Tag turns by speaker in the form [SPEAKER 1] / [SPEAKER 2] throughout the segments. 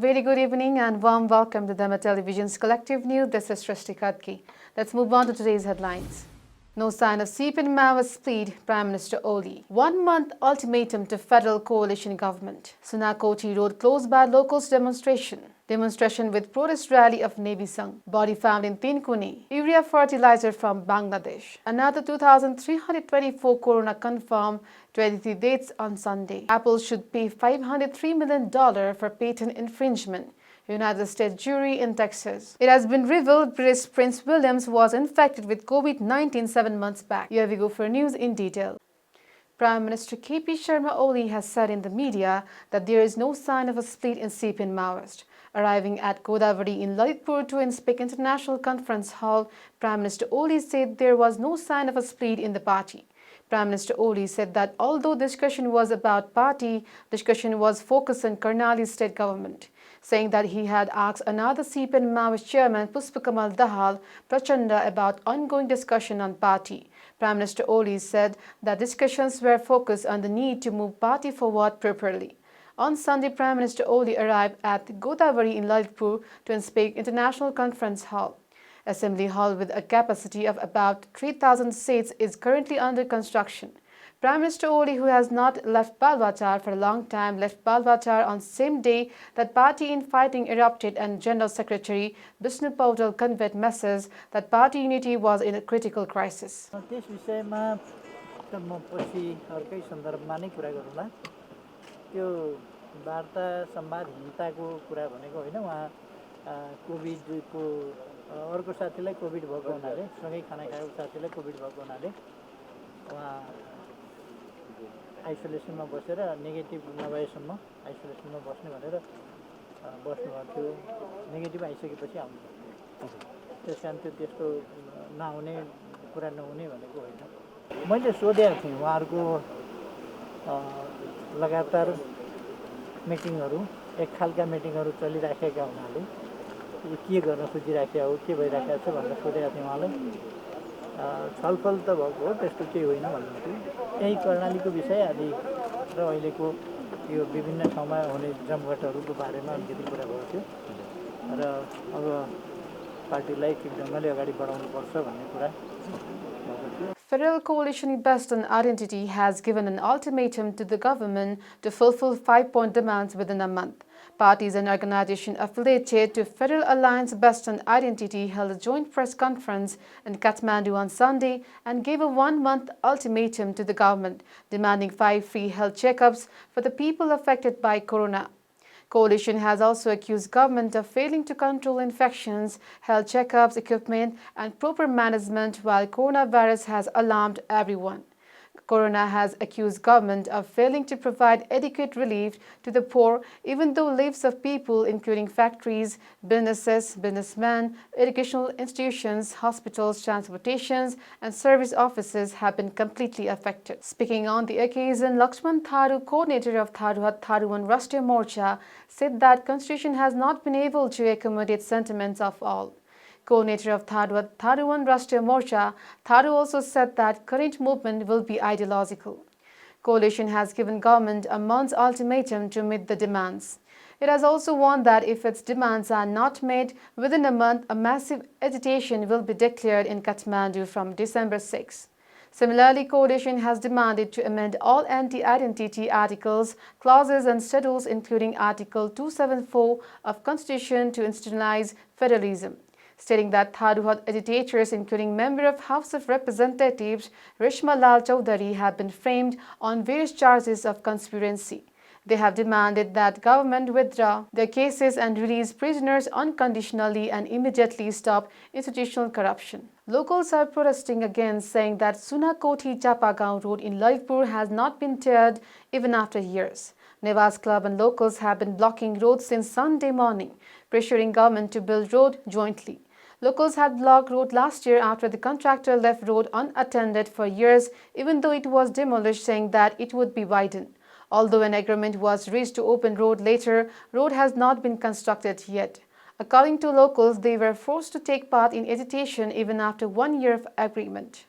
[SPEAKER 1] very good evening and warm welcome to Dharma Television's Collective News. This is Srishti Kadki. Let's move on to today's headlines. No sign of sleep in Maoist plead, Prime Minister Oli. 1 month ultimatum to federal coalition government. Sunakoti road closed by locals demonstration. Demonstration with protest rally of Navy Sangh. Body found in Tinkuni. Urea fertilizer from Bangladesh. Another 2,324 corona confirmed. 23 dates on Sunday. Apple should pay $503 million for patent infringement. United States jury in Texas. It has been revealed British Prince William was infected with COVID-19 7 months back. Here we go for news in detail. Prime Minister KP Sharma Oli has said in the media that there is no sign of a split in CPN Maoist. Arriving at Godavari in Lalitpur to inspect International Conference Hall, Prime Minister Oli said there was no sign of a split in the party. Prime Minister Oli said that although discussion was about party, discussion was focused on Karnali's state government, saying that he had asked another CPN Maoist chairman Puspakamal Dahal Prachanda about ongoing discussion on party. Prime Minister Oli said that discussions were focused on the need to move party forward properly. On Sunday, Prime Minister Oli arrived at Godavari in Lalitpur to inspect International Conference Hall. Assembly hall with a capacity of about 3,000 seats is currently under construction. Prime Minister Oli, who has not left Balwachar for a long time, left Balwachar on same day that party infighting erupted, and General Secretary Vishnu Paudel conveyed message that party unity was in a critical crisis.
[SPEAKER 2] त्यस विषयमा त म पछि अर्कै सन्दर्भमा नै कुरा गरौँला। त्यो वार्ता संवादहीनताको कुरा भनेको होइन, उहाँ कोभिडको अर्को साथीलाई कोभिड भएको हुनाले, सँगै खाना खाएको साथीलाई कोभिड भएको हुनाले उहाँ आइसोलेसनमा बसेर नेगेटिभ नभएसम्म आइसोलेसनमा बस्ने भनेर बस्नुभएको थियो। नेगेटिभ आइसकेपछि आउनु त्यस कारण त्यस्तो नआउने कुरा नहुने भनेको होइन। मैले सोधेको थिएँ उहाँहरूको लगातार मिटिङहरू एक खालका मिटिङहरू चलिराखेका हुनाले यो के गर्न खोजिराखेका हो, के भइराखेको छ भनेर सोधेको थिएँ उहाँलाई। छलफल त भएको हो, त्यस्तो केही होइन भन्नुहुन्थ्यो। यही कर्णालीको विषय आदि र अहिलेको यो विभिन्न ठाउँमा हुने जमघटहरूको बारेमा अलिकति कुरा भएको थियो र अब पार्टीलाई ठिक ढङ्गले अगाडि बढाउनुपर्छ भन्ने कुरा भएको थियो।
[SPEAKER 1] Federal coalition based on identity has given an ultimatum to the government to fulfill 5-point demands within a month. Parties and organizations affiliated to Federal Alliance based on identity held a joint press conference in Kathmandu on Sunday and gave a 1-month ultimatum to the government, demanding 5 free health checkups for the people affected by corona. Coalition has also accused government of failing to control infections, health checkups, equipment, and proper management, while coronavirus has alarmed everyone. Corona has accused government of failing to provide adequate relief to the poor, even though lives of people, including factories, businesses, businessmen, educational institutions, hospitals, transportations, and service offices have been completely affected. Speaking on the occasion, Lakshman Tharu, coordinator of Tharuhan Rashtriya Morcha, said that Constitution has not been able to accommodate sentiments of all. Coordinator of Tharuhan Rashtriya Morcha, Tharu also said that current movement will be ideological. Coalition has given government a month's ultimatum to meet the demands. It has also warned that if its demands are not met within a month, a massive agitation will be declared in Kathmandu from December 6. Similarly, Coalition has demanded to amend all anti-identity articles, clauses and schedules, including Article 274 of Constitution, to institutionalize federalism, stating that Tharuhat agitators, including member of House of Representatives Reshma Lal Chaudhary, have been framed on various charges of conspiracy. They have demanded that government withdraw their cases and release prisoners unconditionally and immediately stop institutional corruption. Locals are protesting against, saying that Sunakoti Chapagaon Road in Lalitpur has not been cleared even after years. Nevas Club and locals have been blocking roads since Sunday morning, pressuring government to build road jointly. Locals had blocked road last year after the contractor left road unattended for years, even though it was demolished, saying that it would be widened. Although an agreement was reached to open road later, road has not been constructed yet. According to locals, they were forced to take part in agitation even after 1 year of agreement.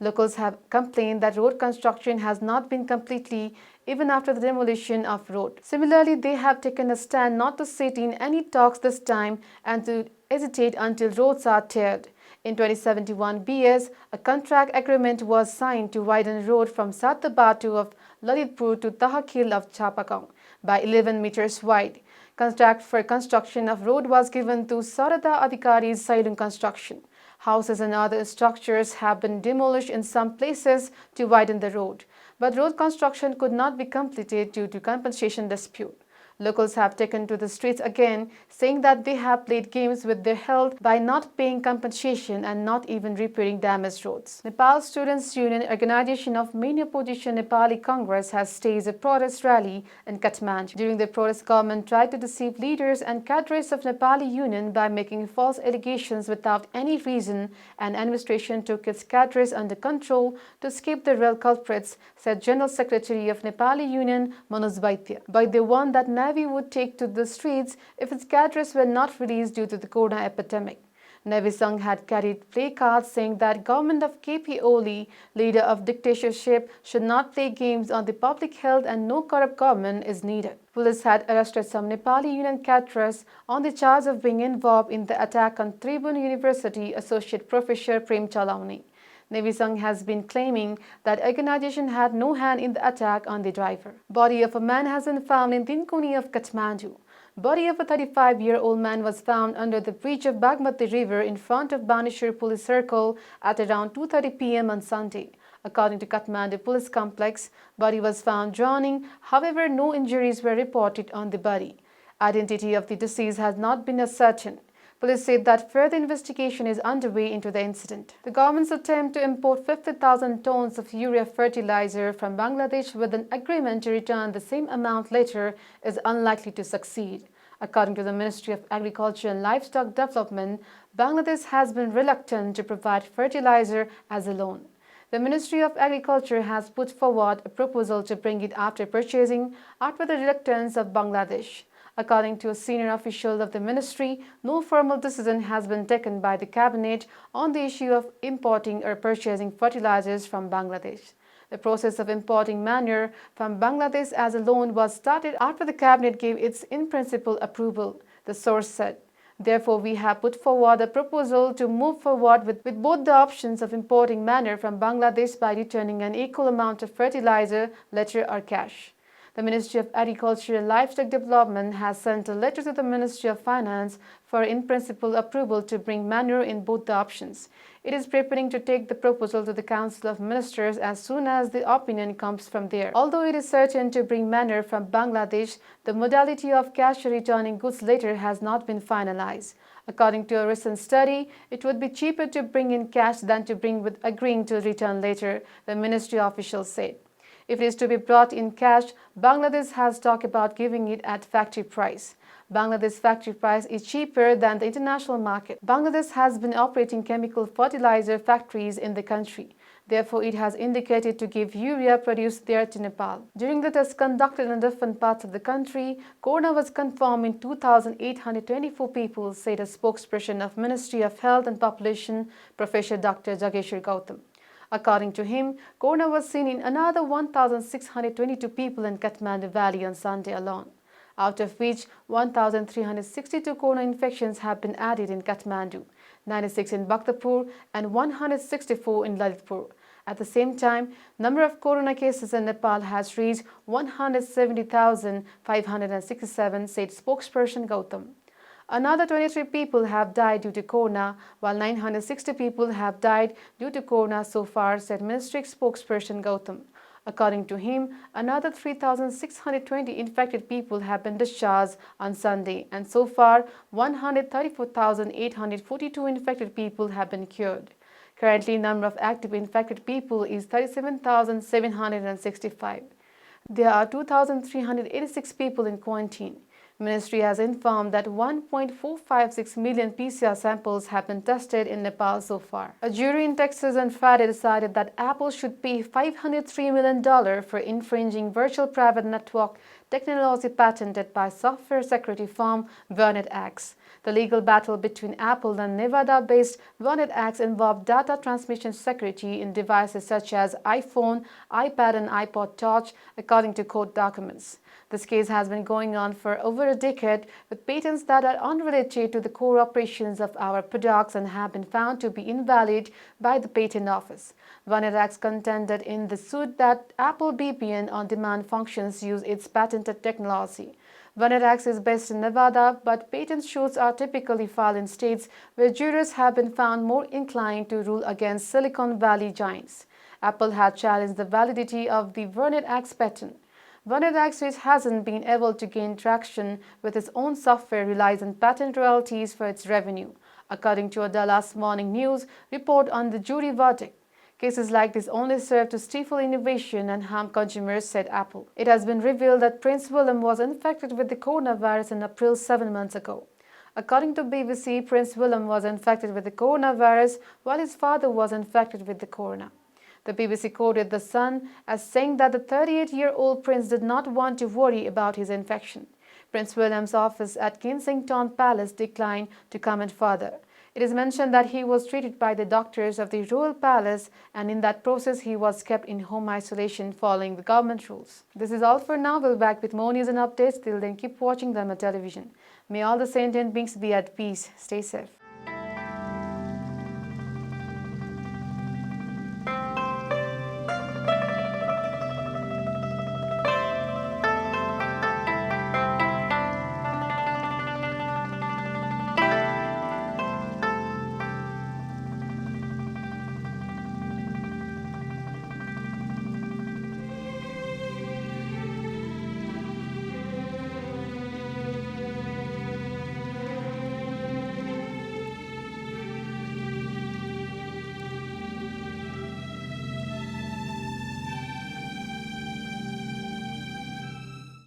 [SPEAKER 1] Locals have complained that road construction has not been completely even after the demolition of road. Similarly, they have taken a stand not to sit in any talks this time and to hesitate until roads are cleared. In 2071 BS, a contract agreement was signed to widen road from Satabatu of Lalitpur to Tahakil of Chapakong by 11 meters wide. Contract for construction of road was given to Sarada Adhikari's Sailung Construction. Houses and other structures have been demolished in some places to widen the road, but road construction could not be completed due to compensation dispute. Locals have taken to the streets again, saying that they have played games with their health by not paying compensation and not even repairing damaged roads. Nepal Students' Union Organization of Main Opposition Nepali Congress has staged a protest rally in Kathmandu. During the protest, government tried to deceive leaders and cadres of Nepali Union by making false allegations without any reason, and administration took its cadres under control to escape the real culprits, said General Secretary of Nepali Union Manoj Vaidya. Vaidya warned that Navy would take to the streets if its cadres were not released due to the corona epidemic. Navy Sangh had carried placards saying that government of KP Oli, leader of dictatorship, should not play games on the public health and no corrupt government is needed. Police had arrested some Nepali Union cadres on the charge of being involved in the attack on Tribhuvan University Associate Professor Prem Chalauni. Navy Sangh has been claiming that organization had no hand in the attack on the driver. Body of a man has been found in Tinkuni of Kathmandu. Body of a 35-year-old man was found under the bridge of Bagmati River in front of Banishar Police Circle at around 2:30 p.m. on Sunday. According to Kathmandu Police Complex, body was found drowning. However, no injuries were reported on the body. Identity of the deceased has not been ascertained. Police said that further investigation is underway into the incident. The government's attempt to import 50,000 tons of urea fertilizer from Bangladesh with an agreement to return the same amount later is unlikely to succeed. According to the Ministry of Agriculture and Livestock Development, Bangladesh has been reluctant to provide fertilizer as a loan. The Ministry of Agriculture has put forward a proposal to bring it after purchasing, after the reluctance of Bangladesh. According to a senior official of the ministry, no formal decision has been taken by the cabinet on the issue of importing or purchasing fertilizers from Bangladesh. The process of importing manure from Bangladesh as a loan was started after the cabinet gave its in-principle approval, the source said. Therefore, we have put forward a proposal to move forward with both the options of importing manure from Bangladesh by returning an equal amount of fertilizer, letter or cash. The Ministry of Agriculture and Livestock Development has sent a letter to the Ministry of Finance for in-principle approval to bring manure in both the options. It is preparing to take the proposal to the Council of Ministers as soon as the opinion comes from there. Although it is certain to bring manure from Bangladesh, the modality of cash returning goods later has not been finalized. According to a recent study, it would be cheaper to bring in cash than to bring with agreeing to return later, the ministry officials said. If it is to be brought in cash, Bangladesh has talked about giving it at factory price. Bangladesh factory price is cheaper than the international market. Bangladesh has been operating chemical fertilizer factories in the country. Therefore, it has indicated to give urea produced there to Nepal. During the tests conducted in different parts of the country, corona was confirmed in 2,824 people, said a spokesperson of Ministry of Health and Population, Professor Dr. Jageshwar Gautam. According to him, corona was seen in another 1,622 people in Kathmandu Valley on Sunday alone, out of which 1,362 corona infections have been added in Kathmandu, 96 in Bhaktapur and 164 in Lalitpur. At the same time, number of corona cases in Nepal has reached 170,567, said spokesperson Gautam. Another 23 people have died due to corona, while 960 people have died due to corona so far, said Ministry spokesperson Gautam. According to him, another 3,620 infected people have been discharged on Sunday, and so far 134,842 infected people have been cured. Currently, number of active infected people is 37,765. There are 2,386 people in quarantine. Ministry has informed that 1.456 million PCR samples have been tested in Nepal so far. A jury in Texas on Friday decided that Apple should pay $503 million for infringing virtual private network technology patented by software security firm VernetX. The legal battle between Apple and Nevada-based VernetX involved data transmission security in devices such as iPhone, iPad, and iPod Touch, according to court documents. This case has been going on for over a decade, with patents that are unrelated to the core operations of our products and have been found to be invalid by the Patent Office. VernetX contended in the suit that Apple BPN on-demand functions use its patented technology. VernetX is based in Nevada, but patent suits are typically filed in states where jurors have been found more inclined to rule against Silicon Valley giants. Apple had challenged the validity of the VernetX patent. VernetX hasn't been able to gain traction with its own software relies on patent royalties for its revenue, according to a Dallas Morning News report on the jury verdict. Cases like this only serve to stifle innovation and harm consumers, said Apple. It has been revealed that Prince William was infected with the coronavirus in April 7 months ago. According to BBC, Prince William was infected with the coronavirus while his father was infected with the corona. The BBC quoted The Sun as saying that the 38-year-old prince did not want to worry about his infection. Prince William's office at Kensington Palace declined to comment further. It is mentioned that he was treated by the doctors of the Royal Palace, and in that process he was kept in home isolation following the government rules. This is all for now. We'll be back with more news and updates. Till then, keep watching Dharma television. May all the sentient beings be at peace. Stay safe.